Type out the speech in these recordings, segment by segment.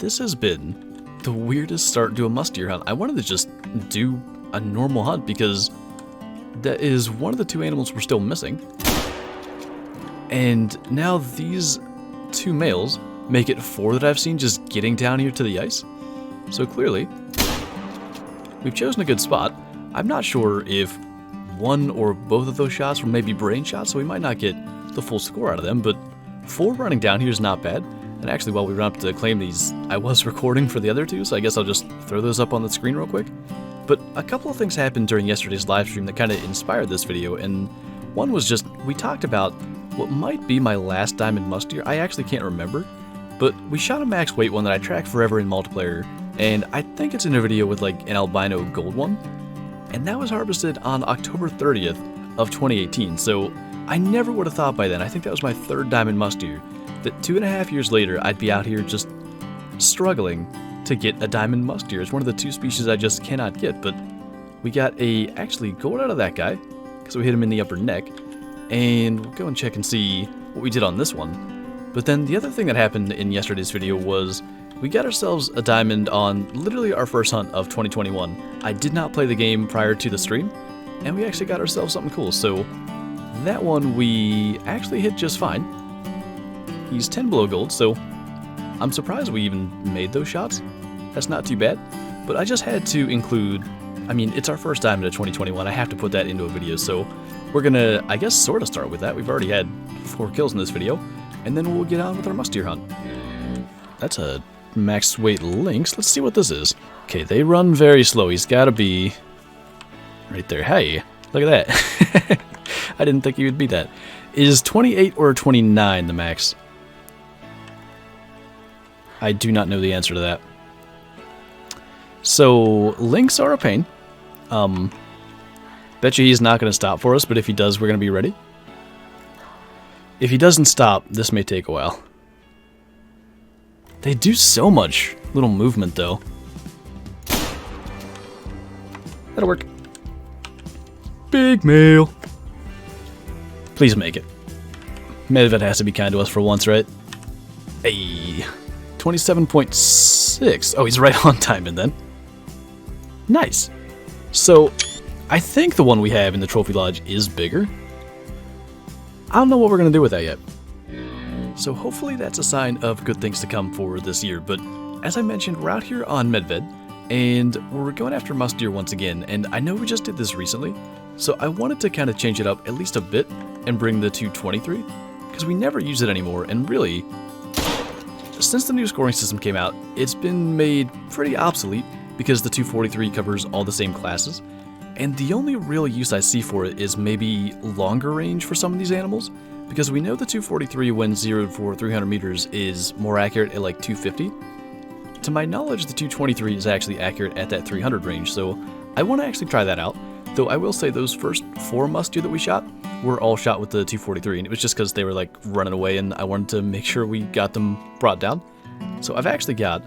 this has been the weirdest start to a must deer hunt. I wanted to just do a normal hunt because that is one of the two animals we're still missing. And now these two males make it 4 that I've seen just getting down here to the ice. So clearly, we've chosen a good spot. I'm not sure if one or both of those shots were maybe brain shots, so we might not get the full score out of them, but 4 running down here is not bad. And actually, while we run up to claim these, I was recording for the other 2, so I guess I'll just throw those up on the screen real quick. But a couple of things happened during yesterday's live stream that kind of inspired this video, and one was just, we talked about what might be my last diamond musk deer. I actually can't remember, but we shot a max weight one that I track forever in multiplayer, and I think it's in a video with like an albino gold one, and that was harvested on October 30th of 2018, so I never would have thought by then, I think that was my 3rd diamond musk deer, that 2.5 years later I'd be out here just struggling to get a diamond musk deer. It's one of the 2 species I just cannot get, but we got a actually gold out of that guy, because we hit him in the upper neck, and we'll go and check and see what we did on this one. But then the other thing that happened in yesterday's video was we got ourselves a diamond on literally our first hunt of 2021. I did not play the game prior to the stream, and we actually got ourselves something cool. So that one we actually hit just fine. He's 10 below gold, so I'm surprised we even made those shots. That's not too bad. But I just had to include, I mean, it's our first diamond of 2021. I have to put that into a video, so we're gonna, I guess, sort of start with that. We've already had 4 kills in this video, and then we'll get on with our musk deer hunt. That's a max weight Lynx. Let's see what this is. Okay, they run very slow. He's gotta be right there. Hey, look at that. I didn't think he would be that. Is 28 or 29 the max? I do not know the answer to that. So, Lynx are a pain. Bet you he's not going to stop for us, but if he does, we're going to be ready. If he doesn't stop, this may take a while. They do so much little movement, though. That'll work. Big male. Please make it. Medved has to be kind to us for once, right? Hey. 27.6. Oh, he's right on timing then. Nice. So, I think the one we have in the Trophy Lodge is bigger. I don't know what we're going to do with that yet. So hopefully that's a sign of good things to come for this year. But as I mentioned, we're out here on Medved, and we're going after musk deer once again. And I know we just did this recently, so I wanted to kind of change it up at least a bit and bring the 223, because we never use it anymore, and really, since the new scoring system came out, it's been made pretty obsolete because the 243 covers all the same classes, and the only real use I see for it is maybe longer range for some of these animals, because we know the 243 when zeroed for 300 meters is more accurate at like 250. To my knowledge, the 223 is actually accurate at that 300 range, so I want to actually try that out, though I will say those first 4 musk deer that we shot were all shot with the 243, and it was just because they were like running away and I wanted to make sure we got them brought down. So I've actually got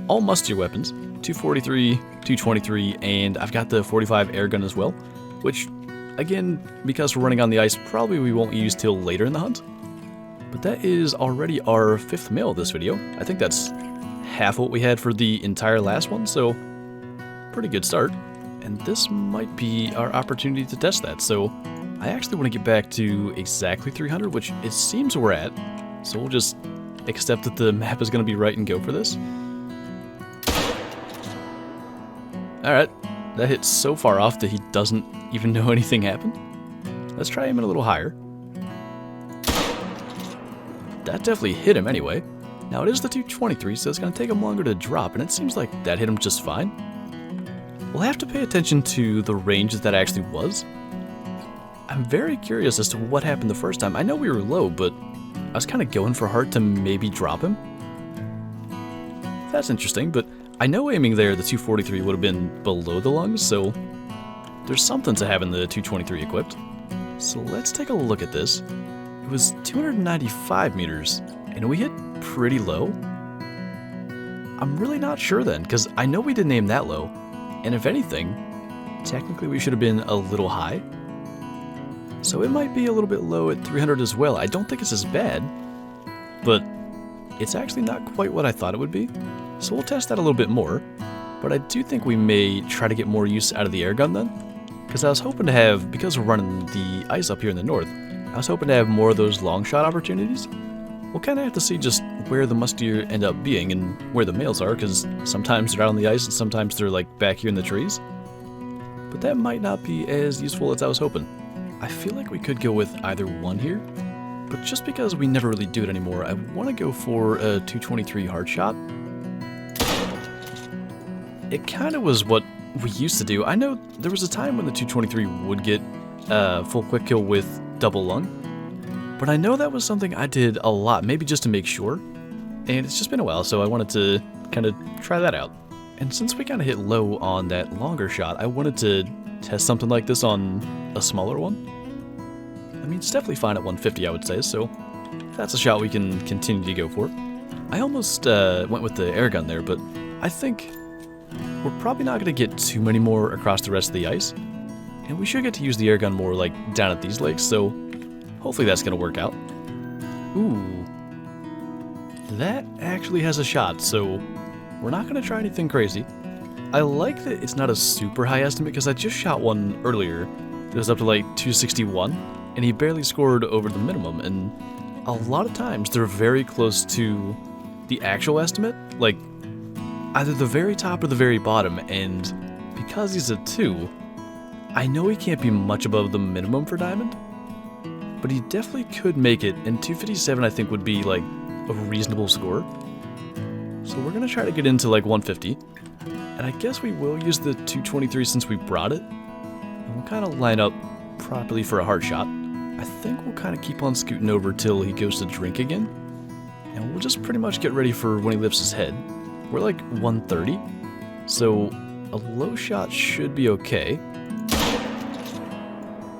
all musk deer weapons, 243, 223, and I've got the 45 air gun as well, which, again, because we're running on the ice, probably we won't use till later in the hunt. But that is already our 5th male this video. I think that's half what we had for the entire last one, so pretty good start. And this might be our opportunity to test that, so I actually want to get back to exactly 300, which it seems we're at, so we'll just accept that the map is going to be right and go for this. Alright, that hit so far off that he doesn't even know anything happened. Let's try him in a little higher. That definitely hit him anyway. Now it is the 223, so it's going to take him longer to drop, and it seems like that hit him just fine. We'll have to pay attention to the range that actually was. I'm very curious as to what happened the first time. I know we were low, but I was kind of going for heart to maybe drop him. That's interesting, but I know aiming there, the 243 would have been below the lungs, so there's something to having the 223 equipped. So let's take a look at this. It was 295 meters, and we hit pretty low. I'm really not sure then, because I know we didn't aim that low, and if anything, technically we should have been a little high. So it might be a little bit low at 300 as well. I don't think it's as bad, but it's actually not quite what I thought it would be. So we'll test that a little bit more, but I do think we may try to get more use out of the air gun then, because I was hoping to have, because we're running the ice up here in the north, I was hoping to have more of those long shot opportunities. We'll kind of have to see just where the musk deer end up being and where the males are, because sometimes they're out on the ice and sometimes they're like back here in the trees. But that might not be as useful as I was hoping. I feel like we could go with either one here, but just because we never really do it anymore, I want to go for a 223 hard shot. It kind of was what we used to do. I know there was a time when the 223 would get full quick kill with double lung, but I know that was something I did a lot, maybe just to make sure, and it's just been a while, so I wanted to kind of try that out. And since we kind of hit low on that longer shot, I wanted to test something like this on a smaller one. I mean, it's definitely fine at 150, I would say, so that's a shot we can continue to go for. I almost went with the air gun there, but I think we're probably not going to get too many more across the rest of the ice, and we should get to use the air gun more like down at these lakes, so hopefully that's going to work out. Ooh, that actually has a shot, so we're not going to try anything crazy. I like that it's not a super high estimate, because I just shot one earlier that was up to like 261, and he barely scored over the minimum, and a lot of times they're very close to the actual estimate, like either the very top or the very bottom, and because he's a 2, I know he can't be much above the minimum for diamond, but he definitely could make it, and 257 I think would be like a reasonable score. So we're going to try to get into like 150, and I guess we will use the 223 since we brought it, and we'll kind of line up properly for a hard shot. I think we'll kind of keep on scooting over till he goes to drink again, and we'll just pretty much get ready for when he lifts his head. We're like 130, so a low shot should be okay.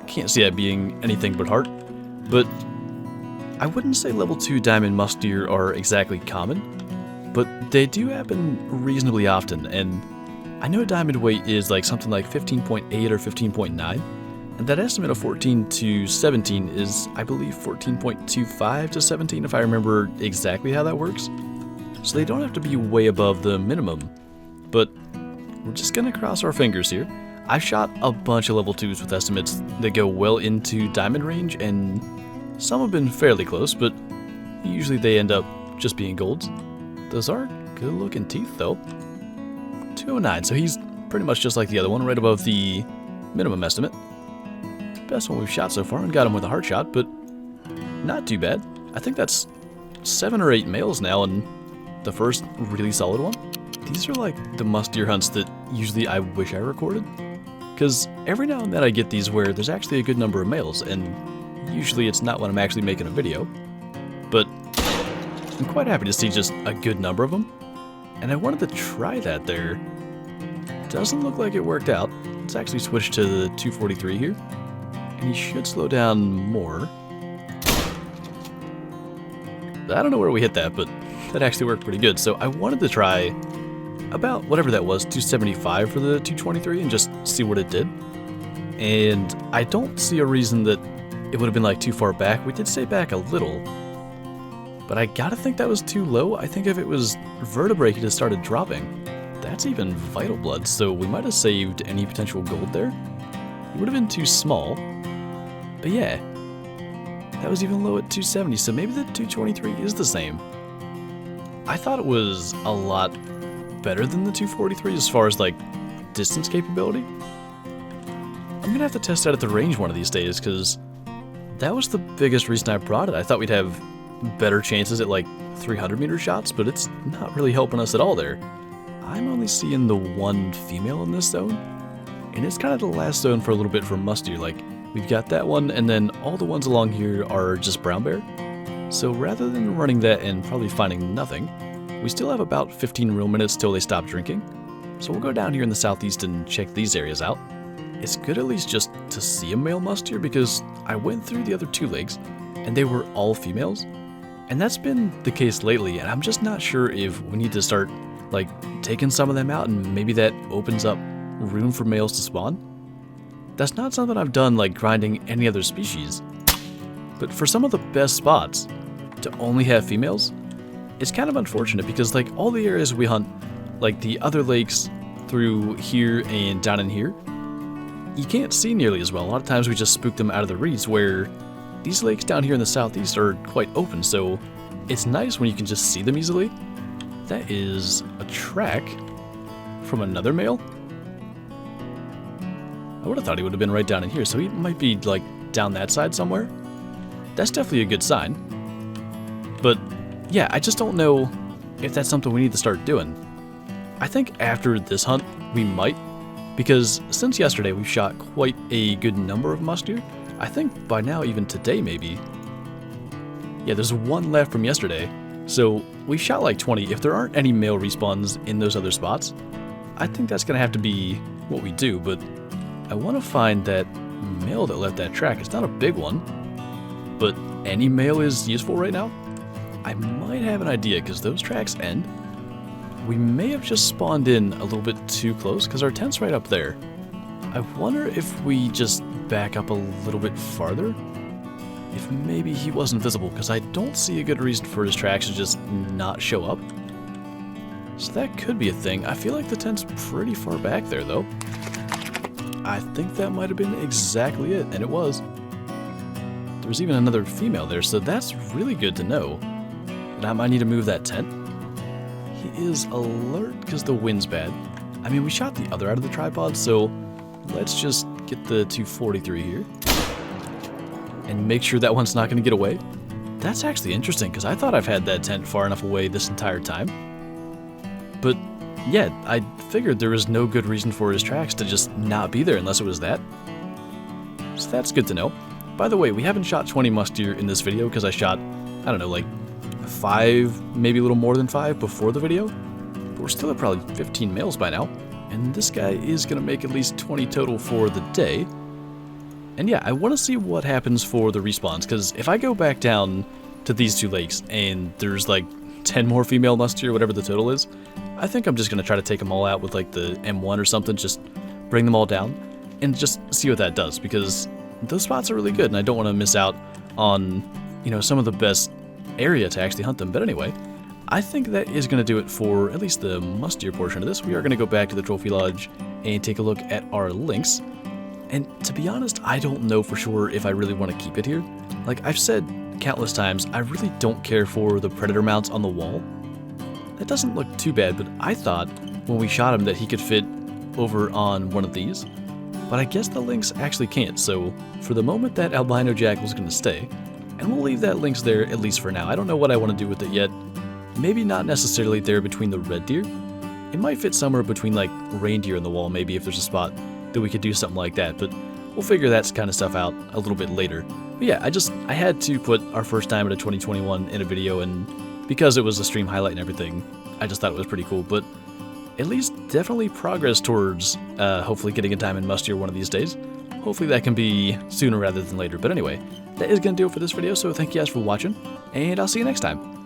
Can't see that being anything but heart, but I wouldn't say level 2 diamond musk deer are exactly common, but they do happen reasonably often, and I know diamond weight is like something like 15.8 or 15.9, and that estimate of 14 to 17 is, I believe, 14.25 to 17 if I remember exactly how that works. So they don't have to be way above the minimum, but we're just gonna cross our fingers here. I've shot a bunch of level 2s with estimates that go well into diamond range, and some have been fairly close, but usually they end up just being golds. Those are good looking teeth though. 209, so he's pretty much just like the other one, right above the minimum estimate. Best one we've shot so far, and got him with a hard shot, but not too bad. I think that's 7 or 8 males now, and the first really solid one. These are like the musk deer hunts that usually I wish I recorded, because every now and then I get these where there's actually a good number of males, and usually it's not when I'm actually making a video, but I'm quite happy to see just a good number of them, and I wanted to try that there. Doesn't look like it worked out. Let's actually switch to the 243 here, and he should slow down more. I don't know where we hit that, but that actually worked pretty good, so I wanted to try about whatever that was, 275 for the 223, and just see what it did. And I don't see a reason that it would have been like too far back. We did stay back a little, but I gotta think that was too low. I think if it was vertebrae he'd have started dropping. That's even vital blood, so we might have saved any potential gold there. It would have been too small, but yeah, that was even low at 270, so maybe the 223 is the same. I thought it was a lot better than the 243 as far as like distance capability. I'm gonna have to test that at the range one of these days, because that was the biggest reason I brought it. I thought we'd have better chances at like 300 meter shots, but it's not really helping us at all there. I'm only seeing the one female in this zone, and it's kind of the last zone for a little bit for musk deer. Like, we've got that one, and then all the ones along here are just brown bear. So rather than running that and probably finding nothing, we still have about 15 real minutes till they stop drinking. So we'll go down here in the southeast and check these areas out. It's good at least just to see a male musk deer, because I went through the other 2 legs and they were all females. And that's been the case lately, and I'm just not sure if we need to start like taking some of them out, and maybe that opens up room for males to spawn. That's not something I've done like grinding any other species, but for some of the best spots, to only have females, it's kind of unfortunate because like all the areas we hunt, like the other lakes through here and down in here, you can't see nearly as well. A lot of times we just spook them out of the reeds, where these lakes down here in the southeast are quite open, so it's nice when you can just see them easily. That is a track from another male. I would have thought he would have been right down in here, so he might be like down that side somewhere. That's definitely a good sign. But yeah, I just don't know if that's something we need to start doing. I think after this hunt, we might, because since yesterday we've shot quite a good number of musk deer. I think by now, even today maybe. Yeah, there's one left from yesterday, so we've shot like 20. If there aren't any male respawns in those other spots, I think that's going to have to be what we do, but I want to find that male that left that track. It's not a big one, but any male is useful right now. I might have an idea, because those tracks end. We may have just spawned in a little bit too close, because our tent's right up there. I wonder if we just back up a little bit farther? If maybe he wasn't visible, because I don't see a good reason for his tracks to just not show up. So that could be a thing. I feel like the tent's pretty far back there, though. I think that might have been exactly it, and it was. There's even another female there, so that's really good to know. And I might need to move that tent. He is alert because the wind's bad. I mean, we shot the other out of the tripod, so let's just get the 243 here. And make sure that one's not going to get away. That's actually interesting, because I thought I've had that tent far enough away this entire time. But yeah, I figured there was no good reason for his tracks to just not be there unless it was that. So that's good to know. By the way, we haven't shot 20 musk deer in this video because I shot, I don't know, like 5, maybe a little more than 5 before the video. But we're still at probably 15 males by now. And this guy is going to make at least 20 total for the day. And yeah, I want to see what happens for the respawns, because if I go back down to these two lakes and there's like 10 more female musk deer, whatever the total is, I think I'm just going to try to take them all out with like the M1 or something, just bring them all down and just see what that does, because those spots are really good and I don't want to miss out on, you know, some of the best area to actually hunt them. But anyway, I think that is going to do it for at least the musk deer portion of this. We are going to go back to the trophy lodge and take a look at our Lynx. And to be honest, I don't know for sure if I really want to keep it here. Like I've said countless times, I really don't care for the predator mounts on the wall. That doesn't look too bad, but I thought when we shot him that he could fit over on one of these. But I guess the Lynx actually can't, so for the moment that albino jackal's going to stay. And we'll leave that Lynx there at least for now. I don't know what I want to do with it yet. Maybe not necessarily there between the red deer. It might fit somewhere between like reindeer and the wall, maybe, if there's a spot that we could do something like that, but we'll figure that kind of stuff out a little bit later. But yeah, I had to put our first time at a 2021 in a video, and because it was a stream highlight and everything, I just thought it was pretty cool. But at least definitely progress towards hopefully getting a diamond musk deer one of these days. Hopefully that can be sooner rather than later. But anyway, that is going to do it for this video, so thank you guys for watching, and I'll see you next time.